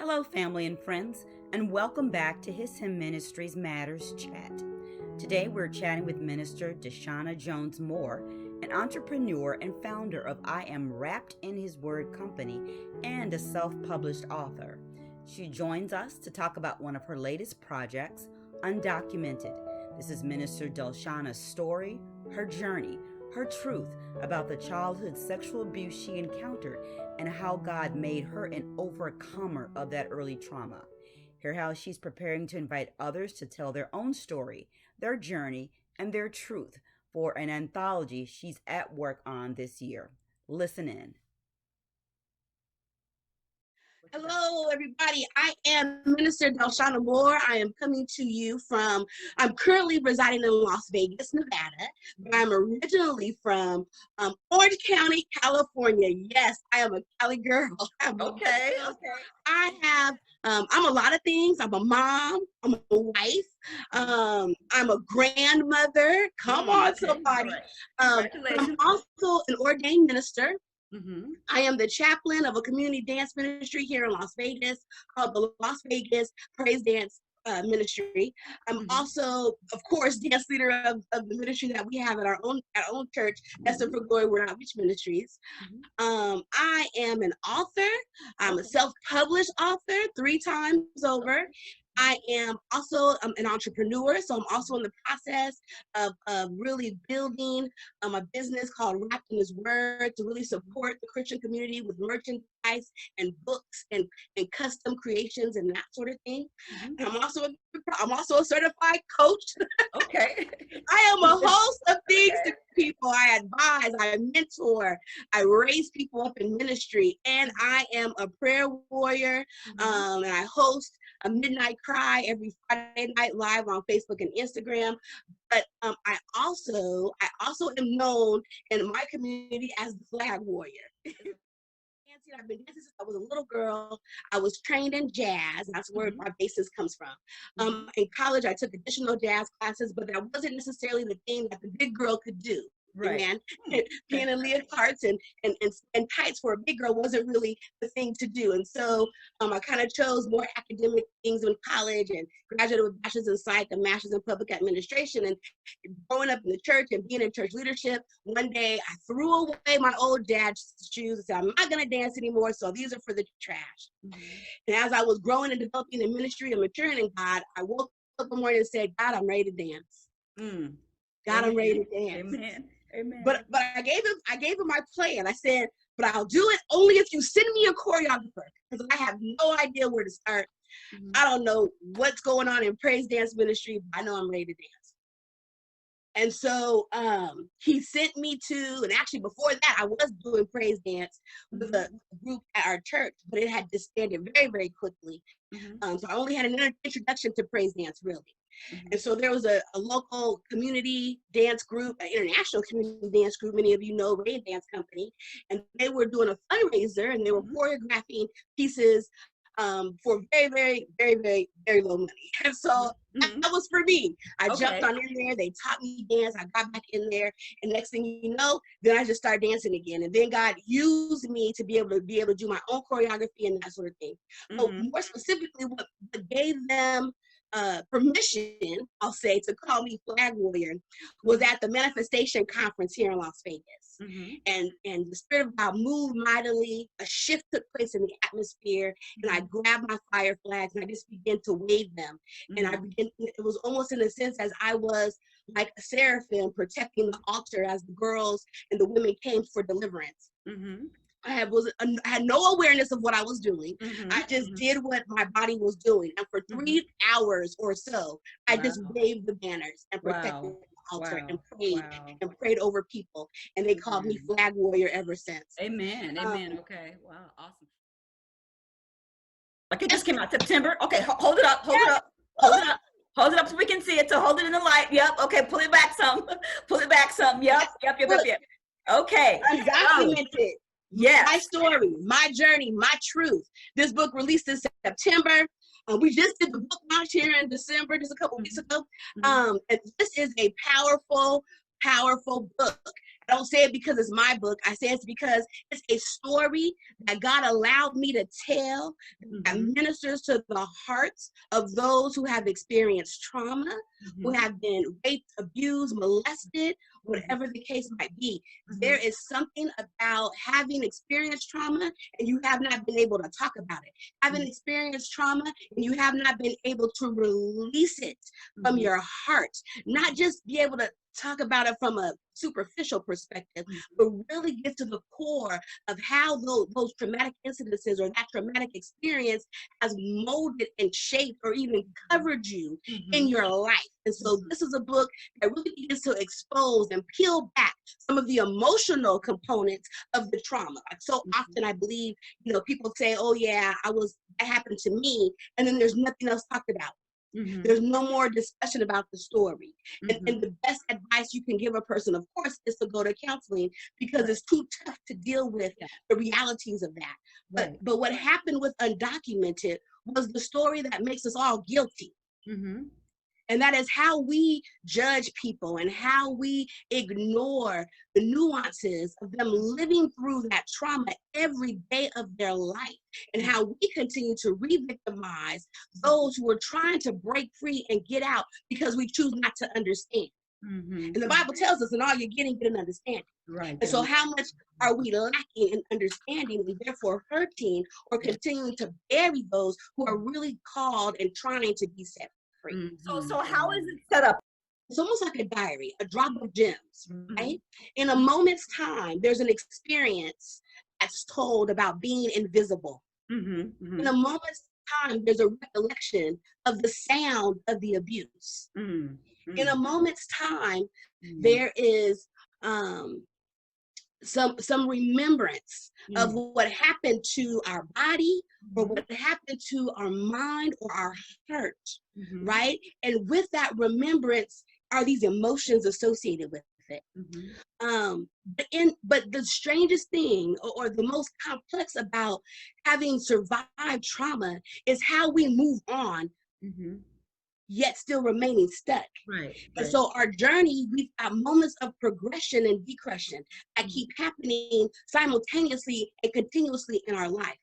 Hello, family and friends, and welcome back to His Hymn Ministries Matters Chat. Today we're chatting with Minister DelShanna Jones-Moore, an entrepreneur and founder of I Am Wrapped in His Word Company and a self-published author. She joins us to talk about one of her latest projects, Undocumented. This is Minister DelShanna's story, her journey, her truth about the childhood sexual abuse she encountered and how God made her an overcomer of that early trauma. Hear how she's preparing to invite others to tell their own story, their journey, and their truth for an anthology she's at work on this year. Listen in. Hello, everybody. I am Minister DelShanna Moore. I am coming to you I'm currently residing in Las Vegas, Nevada, but I'm originally from Orange County, California. Yes, I am a Cali girl. Okay. I'm a lot of things. I'm a mom. I'm a wife. I'm a grandmother. Come on, somebody. Right. Congratulations. I'm also an ordained minister. Mm-hmm. I am the chaplain of a community dance ministry here in Las Vegas called the Las Vegas Praise Dance Ministry. I'm also, of course, dance leader of the ministry that we have at our own church, Destined for Glory Word Outreach Ministries. I am an author. I'm a self-published author 3 times over. I am also an entrepreneur, so I'm also in the process of really building a business called Wrapped in His Word to really support the Christian community with merchandise and books and custom creations and that sort of thing. And I'm also a certified coach. Okay. I am a host of things to people. I advise, I mentor, I raise people up in ministry, and I am a prayer warrior. And I host a midnight cry every Friday night live on Facebook and Instagram. But I also am known in my community as the flag warrior. I've been dancing since I was a little girl. I was trained in jazz. That's where my basis comes from. In college, I took additional jazz classes, but that wasn't necessarily the thing that the big girl could do. Right. Man, being in leotards and tights for a big girl wasn't really the thing to do. And so I kind of chose more academic things in college and graduated with bachelor's in psych and master's in public administration. And growing up in the church and being in church leadership, one day I threw away my old dad's shoes and said, I'm not going to dance anymore, so these are for the trash. And as I was growing and developing in ministry and maturing in God, I woke up one morning and said, God, I'm ready to dance. God, I'm ready to dance. Amen. Amen. But I gave him my plan. I said, but I'll do it only if you send me a choreographer, because I have no idea where to start. I don't know what's going on in praise dance ministry, but I know I'm ready to dance. And so he sent me to, and actually before that, I was doing praise dance with a group at our church, but it had disbanded very, very quickly. So I only had an introduction to praise dance, really. And so there was a local community dance group, an international community dance group, many of you know, Rain Dance Company, and they were doing a fundraiser and they were choreographing pieces for very, very, very, very, very low money. And so that was for me. I jumped on in there, they taught me dance, I got back in there, and next thing you know, then I just started dancing again. And then God used me to be able to do my own choreography and that sort of thing. But more specifically, what gave them permission, I'll say, to call me flag warrior was at the manifestation conference here in Las Vegas. And the Spirit of God moved mightily. A shift took place in the atmosphere, and I grabbed my fire flags and I just began to wave them. And it was almost in a sense as I was like a seraphim protecting the altar as the girls and the women came for deliverance. I had no awareness of what I was doing. I just did what my body was doing. And for 3 hours or so, I just waved the banners and protected the altar and prayed over people. And they called me flag warrior ever since. Amen. Okay. Wow. Awesome. Like it just came out September. Okay. Hold it up so we can see it. So hold it in the light. Yep. Okay. Pull it back some. Yep. Okay. Undocumented. Yes. My story, my journey, my truth. This book released in September. We just did the book launch here in December, just a couple weeks ago. And this is a powerful powerful book. I don't say it because it's my book. I say it's because it's a story that God allowed me to tell that ministers to the hearts of those who have experienced trauma, who have been raped, abused, molested, whatever the case might be. There is something about having experienced trauma and you have not been able to talk about it. Having experienced trauma and you have not been able to release it from your heart. Not just be able to talk about it from a superficial perspective, but really get to the core of how those traumatic incidences or that traumatic experience has molded and shaped or even covered you in your life. And so this is a book that really begins to expose and peel back some of the emotional components of the trauma. Like so often I believe, people say, oh yeah, that happened to me, and then there's nothing else talked about. There's no more discussion about the story. And the best advice you can give a person, of course, is to go to counseling because it's too tough to deal with the realities of that. But what happened with Undocumented was the story that makes us all guilty. And that is how we judge people and how we ignore the nuances of them living through that trauma every day of their life, and how we continue to re-victimize those who are trying to break free and get out because we choose not to understand. And the Bible tells us, in all you're getting, get an understanding. And so how much are we lacking in understanding and therefore hurting or continuing to bury those who are really called and trying to be set free? So how is it set up? It's almost like a diary, a drop of gems, right? In a moment's time, there's an experience that's told about being invisible. In a moment's time, there's a recollection of the sound of the abuse. In a moment's time, there is some remembrance of what happened to our body or what happened to our mind or our heart, right? And with that remembrance are these emotions associated with it. But the strangest thing or the most complex about having survived trauma is how we move on yet still remaining stuck. And so our journey, we've got moments of progression and decression that keep happening simultaneously and continuously in our life.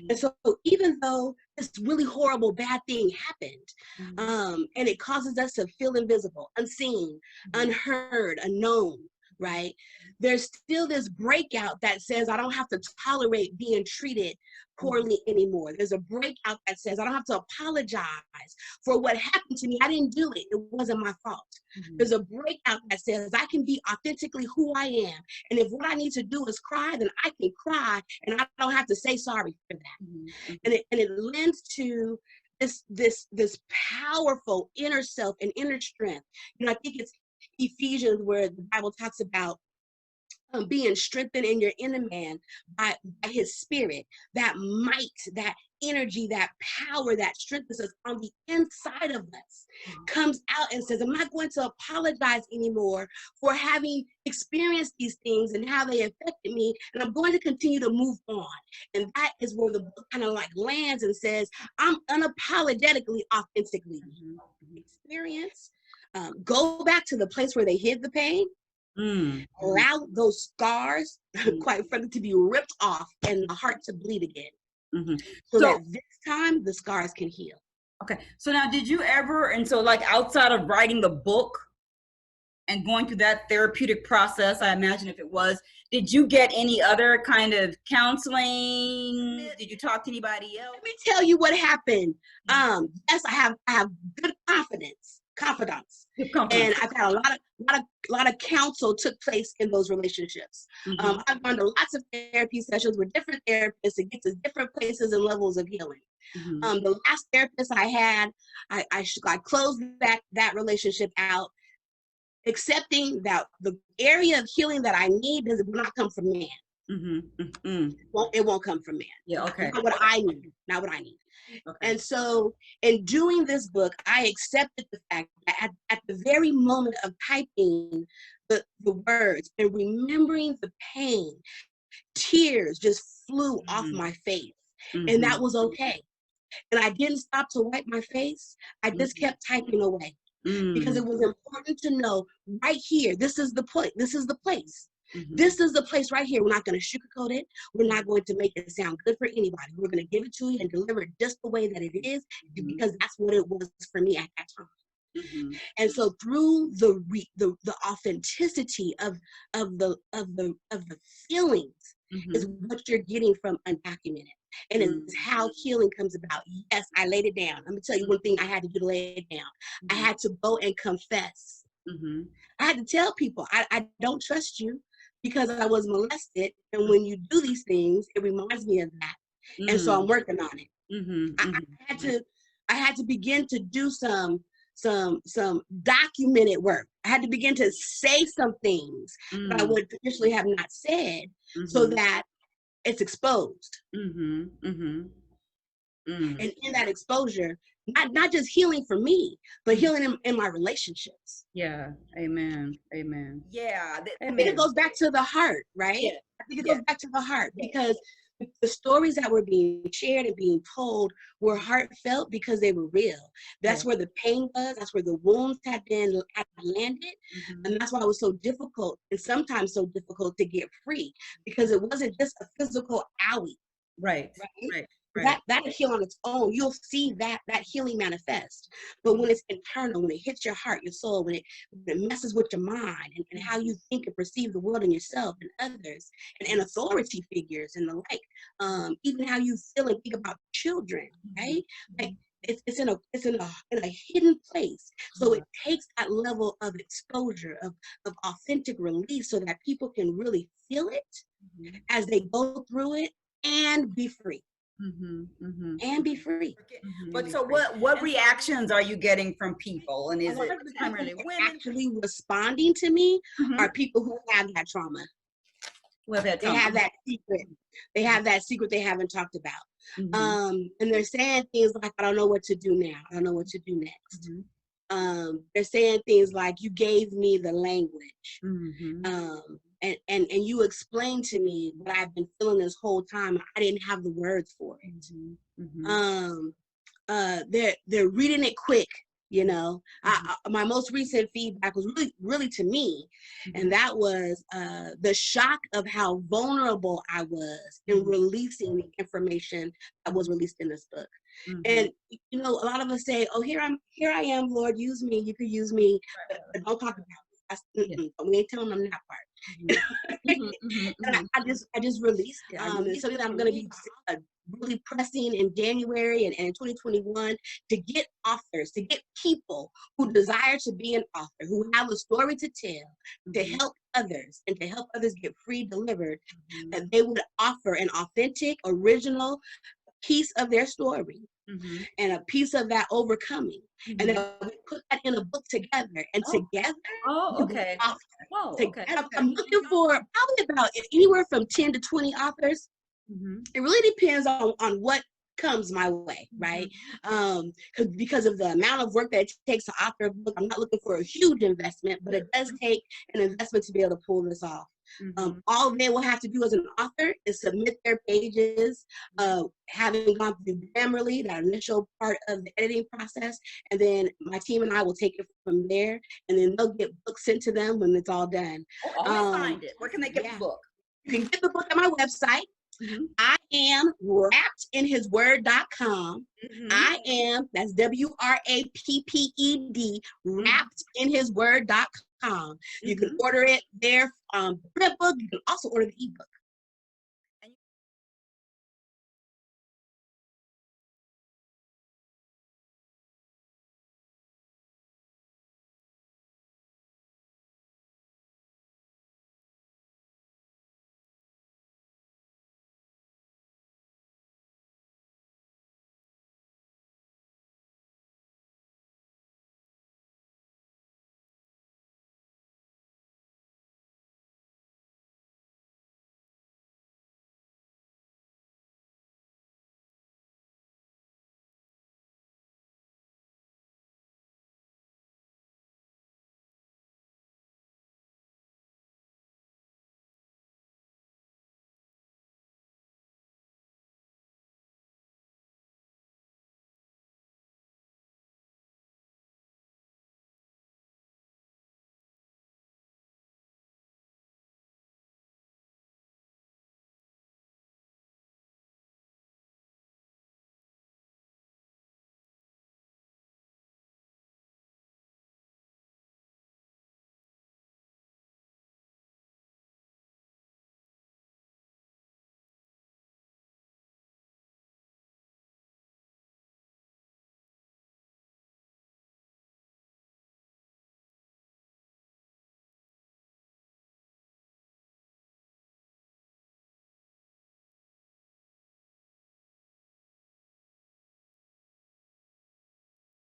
And so even though this really horrible bad thing happened, and it causes us to feel invisible, unseen, unheard, unknown, right? There's still this breakout that says, I don't have to tolerate being treated poorly anymore. There's a breakout that says, I don't have to apologize for what happened to me. I didn't do it. It wasn't my fault. There's a breakout that says, I can be authentically who I am. And if what I need to do is cry, then I can cry and I don't have to say sorry for that. And it lends to this powerful inner self and inner strength. I think it's Ephesians where the Bible talks about being strengthened in your inner man by his spirit, that might, that energy, that power that strengthens us on the inside of us comes out and says, I'm not going to apologize anymore for having experienced these things and how they affected me, and I'm going to continue to move on. And that is where the book kind of like lands and says, I'm unapologetically, authentically experience. Go back to the place where they hid the pain. Allow those scars, quite frankly, to be ripped off and the heart to bleed again. So that this time the scars can heal. Okay. So now, did you ever, and so like outside of writing the book and going through that therapeutic process, I imagine if it was, did you get any other kind of counseling? Did you talk to anybody else? Let me tell you what happened. Yes, I have good confidence. And I've had a lot of counsel took place in those relationships. I've gone to lots of therapy sessions with different therapists to get to different places and levels of healing. The last therapist I had, I closed that relationship out, accepting that the area of healing that I need will not come from man. Well, it won't come from man. Not what I need. Not what I need. And so in doing this book, I accepted the fact that at the very moment of typing the words and remembering the pain, tears just flew off my face. And that was okay. And I didn't stop to wipe my face. I just kept typing away. because it was important to know right here, this is the point, this is the place. Mm-hmm. This is the place right here. We're not going to sugarcoat it. We're not going to make it sound good for anybody. We're going to give it to you and deliver it just the way that it is, because that's what it was for me at that time. Mm-hmm. And so through the authenticity of the feelings is what you're getting from undocumented. And it's how healing comes about. Yes, I laid it down. Let me tell you one thing I had to do to lay it down. I had to go and confess. I had to tell people, I don't trust you because I was molested. And when you do these things, it reminds me of that. And so I'm working on it. I had to begin to do some documented work. I had to begin to say some things that I would traditionally have not said, so that it's exposed. And in that exposure, not just healing for me, but healing in my relationships. Yeah. Amen. Yeah. I think it goes back to the heart, right? Yeah. I think it goes back to the heart, because the stories that were being shared and being told were heartfelt because they were real. That's where the pain was. That's where the wounds had landed. And that's why it was so difficult, and sometimes so difficult, to get free, because it wasn't just a physical owie. Right. That'll heal on its own. You'll see that healing manifest. But when it's internal, when it hits your heart, your soul, when it messes with your mind and how you think and perceive the world and yourself and others and authority figures and the like, even how you feel and think about children, right? Like it's in a hidden place. So it takes that level of exposure, of authentic release, so that people can really feel it as they go through it and be free. And be free. But so what reactions are you getting from people? And is it primarily women? Actually responding to me are people who have that trauma. They have that secret. They have that secret they haven't talked about. And they're saying things like, I don't know what to do now. I don't know what to do next. They're saying things like, you gave me the language. And you explained to me what I've been feeling this whole time. I didn't have the words for it. They're reading it quick, you know. My most recent feedback was really to me, and that was the shock of how vulnerable I was in releasing the information that was released in this book. And you know, a lot of us say, "Oh, here I am, Lord, use me. You could use me, but don't talk about it." We ain't telling them that part. And I just released it. It's something that I'm going to be really pressing in January and in 2021, to get authors, to get people who desire to be an author, who have a story to tell, to help others and to help others get free, delivered, that they would offer an authentic, original piece of their story. And a piece of that overcoming, and then we put that in a book together, and together. I'm looking for probably about anywhere from 10 to 20 authors. It really depends on what comes my way, right? Because of the amount of work that it takes to author a book, I'm not looking for a huge investment, but it does take an investment to be able to pull this off. All they will have to do as an author is submit their pages, having gone through Grammarly, that initial part of the editing process, and then my team and I will take it from there, and then they'll get books sent to them when it's all done. Find it. Where can they get the book? You can get the book at my website. I am wrappedinhisword.com. I am, that's WRAPPED, wrappedinhisword.com. You can order it there, print book. You can also order the ebook.